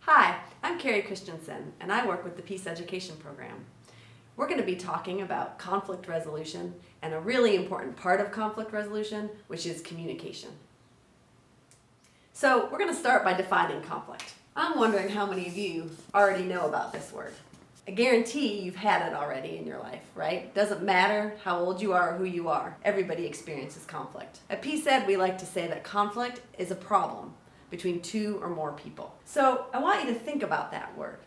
Hi, I'm Carrie Christensen, and I work with the Peace Education Program. We're going to be talking about conflict resolution and a really important part of conflict resolution, which is communication. So we're going to start by defining conflict. I'm wondering how many of you already know about this word. I guarantee you've had it already in your life, right? Doesn't matter how old you are or who you are. Everybody experiences conflict. At Peace Ed, we like to say that conflict is a problem between two or more people. So I want you to think about that word.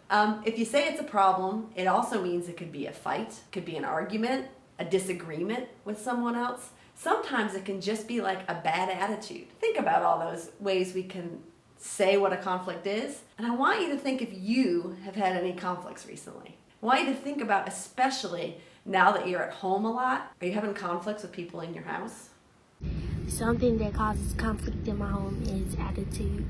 If you say it's a problem, it also means it could be a fight, could be an argument, a disagreement with someone else. Sometimes it can just be like a bad attitude. Think about all those ways we can say what a conflict is. And I want you to think if you have had any conflicts recently. I want you to think about, especially now that you're at home a lot, are you having conflicts with people in your house? Something that causes conflict in my home is attitude.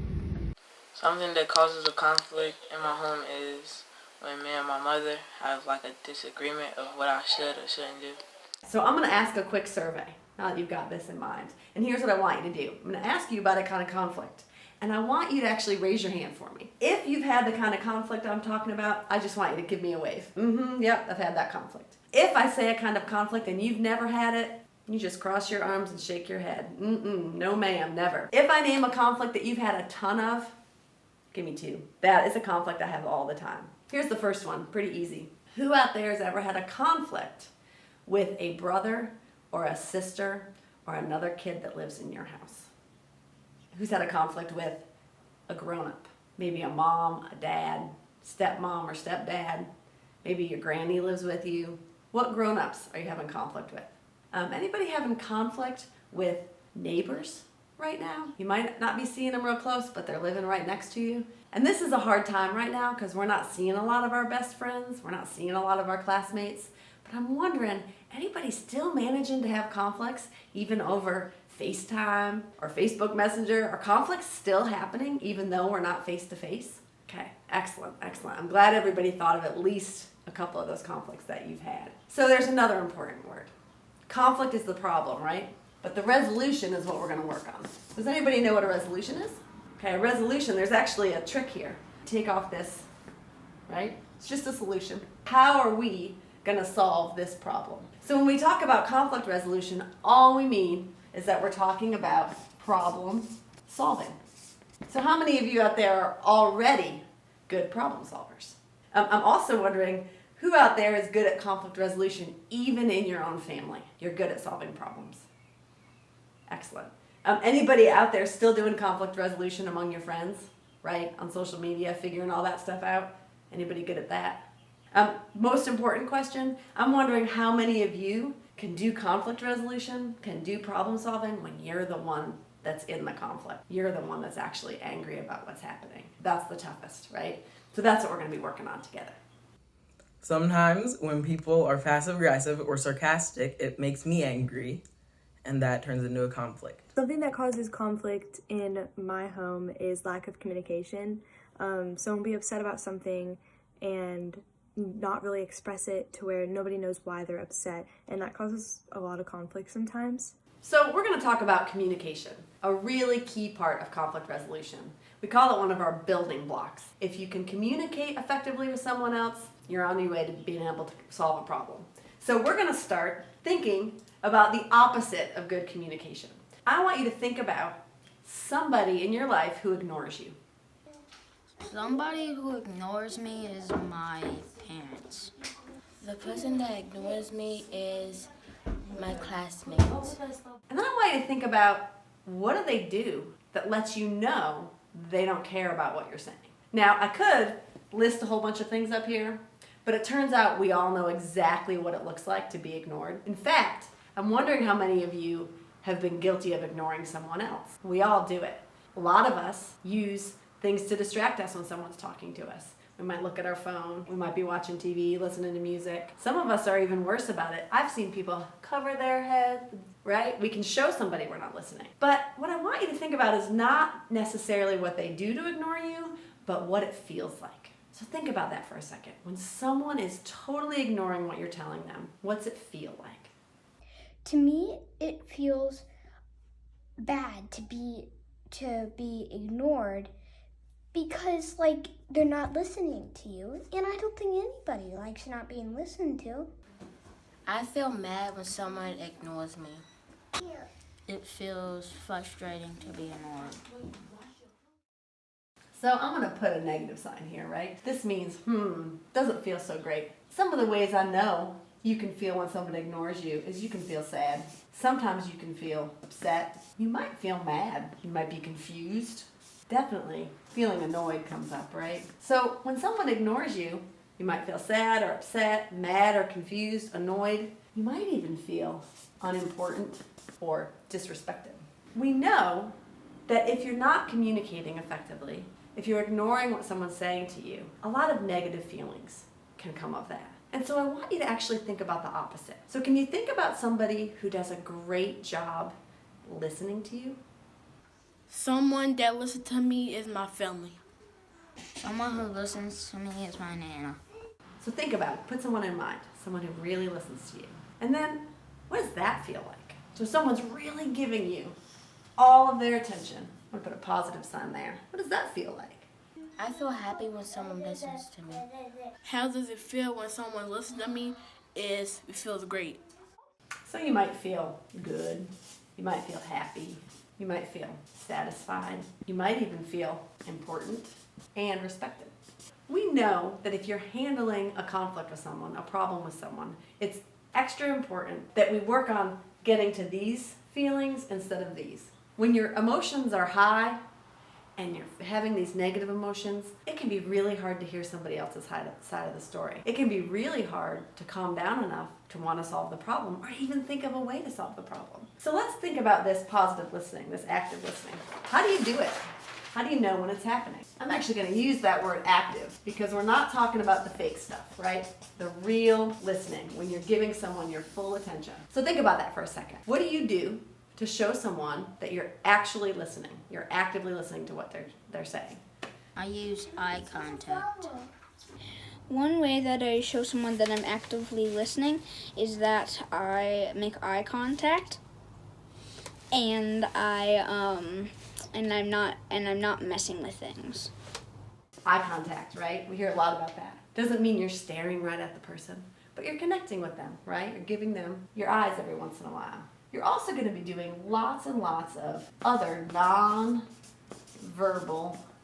Something that causes a conflict in my home is when me and my mother have like a disagreement of what I should or shouldn't do. So I'm going to ask a quick survey now that you've got this in mind. And here's what I want you to do. I'm going to ask you about a kind of conflict. And I want you to actually raise your hand for me. If you've had the kind of conflict I'm talking about, I just want you to give me a wave. Yep, I've had that conflict. If I say a kind of conflict and you've never had it, you just cross your arms and shake your head. No ma'am, never. If I name a conflict that you've had a ton of, give me two. That is a conflict I have all the time. Here's the first one, pretty easy. Who out there has ever had a conflict with a brother or a sister or another kid that lives in your house? Who's had a conflict with a grown-up? Maybe a mom, a dad, stepmom or stepdad. Maybe your granny lives with you. What grown-ups are you having conflict with? Anybody having conflict with neighbors right now? You might not be seeing them real close, but they're living right next to you. And this is a hard time right now because we're not seeing a lot of our best friends. We're not seeing a lot of our classmates. But I'm wondering, anybody still managing to have conflicts even over FaceTime or Facebook Messenger? Are conflicts still happening even though we're not face to face? Okay, excellent. I'm glad everybody thought of at least a couple of those conflicts that you've had. So there's another important word. Conflict is the problem, right? But the resolution is what we're going to work on. Does anybody know what a resolution is? Okay, a resolution, there's actually a trick here. Take off this, right? It's just a solution. How are we going to solve this problem? So when we talk about conflict resolution, all we mean is that we're talking about problem solving. So how many of you out there are already good problem solvers? I'm also wondering, who out there is good at conflict resolution, even in your own family? You're good at solving problems. Excellent. Anybody out there still doing conflict resolution among your friends, right? On social media, figuring all that stuff out? Anybody good at that? Most important question, I'm wondering how many of you can do conflict resolution, can do problem solving when you're the one that's in the conflict. You're the one that's actually angry about what's happening. That's the toughest, right? So that's what we're going to be working on together. Sometimes when people are passive-aggressive or sarcastic, it makes me angry, and that turns into a conflict. Something that causes conflict in my home is lack of communication. Someone will be upset about something and not really express it to where nobody knows why they're upset, and that causes a lot of conflict sometimes. So we're going to talk about communication, a really key part of conflict resolution. We call it one of our building blocks. If you can communicate effectively with someone else, you're on your way to being able to solve a problem. So we're going to start thinking about the opposite of good communication. I want you to think about somebody in your life who ignores you. Somebody who ignores me is my parents. The person that ignores me is my classmates. And then I want you to think about, what do they do that lets you know they don't care about what you're saying? Now, I could list a whole bunch of things up here, but it turns out we all know exactly what it looks like to be ignored. In fact, I'm wondering how many of you have been guilty of ignoring someone else. We all do it. A lot of us use things to distract us when someone's talking to us. We might look at our phone, we might be watching TV, listening to music. Some of us are even worse about it. I've seen people cover their head, right? We can show somebody we're not listening. But what I want you to think about is not necessarily what they do to ignore you, but what it feels like. So think about that for a second. When someone is totally ignoring what you're telling them, what's it feel like? To me, it feels bad to be ignored Because, like, they're not listening to you, and I don't think anybody likes not being listened to. I feel mad when someone ignores me. It feels frustrating to be ignored. So I'm going to put a negative sign here, right? This means, doesn't feel so great. Some of the ways I know you can feel when someone ignores you is you can feel sad. Sometimes you can feel upset. You might feel mad. You might be confused. Definitely feeling annoyed comes up, right? So when someone ignores you, you might feel sad or upset, mad or confused, annoyed. You might even feel unimportant or disrespected. We know that if you're not communicating effectively, if you're ignoring what someone's saying to you, a lot of negative feelings can come of that. And so I want you to actually think about the opposite. So can you think about somebody who does a great job listening to you? Someone that listens to me is my family. Someone who listens to me is my Nana. So think about it. Put someone in mind, someone who really listens to you. And then what does that feel like? So someone's really giving you all of their attention. I'm going to put a positive sign there. What does that feel like? I feel happy when someone listens to me. How does it feel when someone listens to me? It feels great. So you might feel good. You might feel happy. You might feel satisfied. You might even feel important and respected. We know that if you're handling a conflict with someone, a problem with someone, it's extra important that we work on getting to these feelings instead of these. When your emotions are high and you're having these negative emotions, it can be really hard to hear somebody else's side of the story. It can be really hard to calm down enough to want to solve the problem or even think of a way to solve the problem. So let's think about this positive listening, this active listening. How do you do it? How do you know when it's happening? I'm actually going to use that word active because we're not talking about the fake stuff, right? The real listening, when you're giving someone your full attention. So think about that for a second. What do you do to show someone that you're actually listening? You're actively listening to what they're saying. I use eye contact. One way that I show someone that I'm actively listening is that I make eye contact and I'm not messing with things. Eye contact, right? We hear a lot about that. Doesn't mean you're staring right at the person, but you're connecting with them, right? You're giving them your eyes every once in a while. You're also going to be doing lots and lots of other non-verbal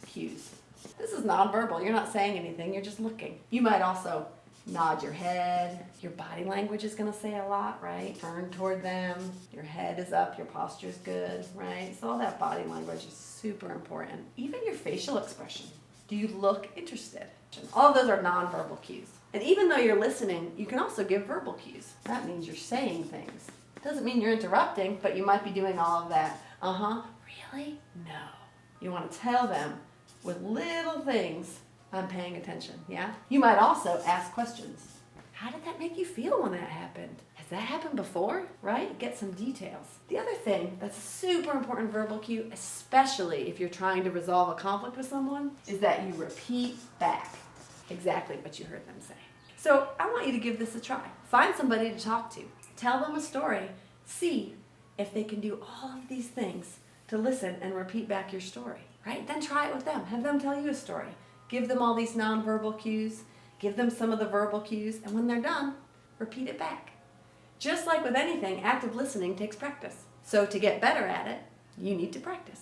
cues. This is non-verbal. You're not saying anything. You're just looking. You might also nod your head. Your body language is going to say a lot, right? Turn toward them. Your head is up. Your posture is good, right? So all that body language is super important. Even your facial expression. Do you look interested? All of those are non-verbal cues. And even though you're listening, you can also give verbal cues. That means you're saying things. Doesn't mean you're interrupting, but you might be doing all of that. Really? No. You want to tell them with little things, I'm paying attention, yeah? You might also ask questions. How did that make you feel when that happened? Has that happened before, right? Get some details. The other thing that's a super important verbal cue, especially if you're trying to resolve a conflict with someone, is that you repeat back exactly what you heard them say. So I want you to give this a try. Find somebody to talk to. Tell them a story. See if they can do all of these things to listen and repeat back your story, right? Then try it with them. Have them tell you a story. Give them all these nonverbal cues. Give them some of the verbal cues. And when they're done, repeat it back. Just like with anything, active listening takes practice. So to get better at it, you need to practice.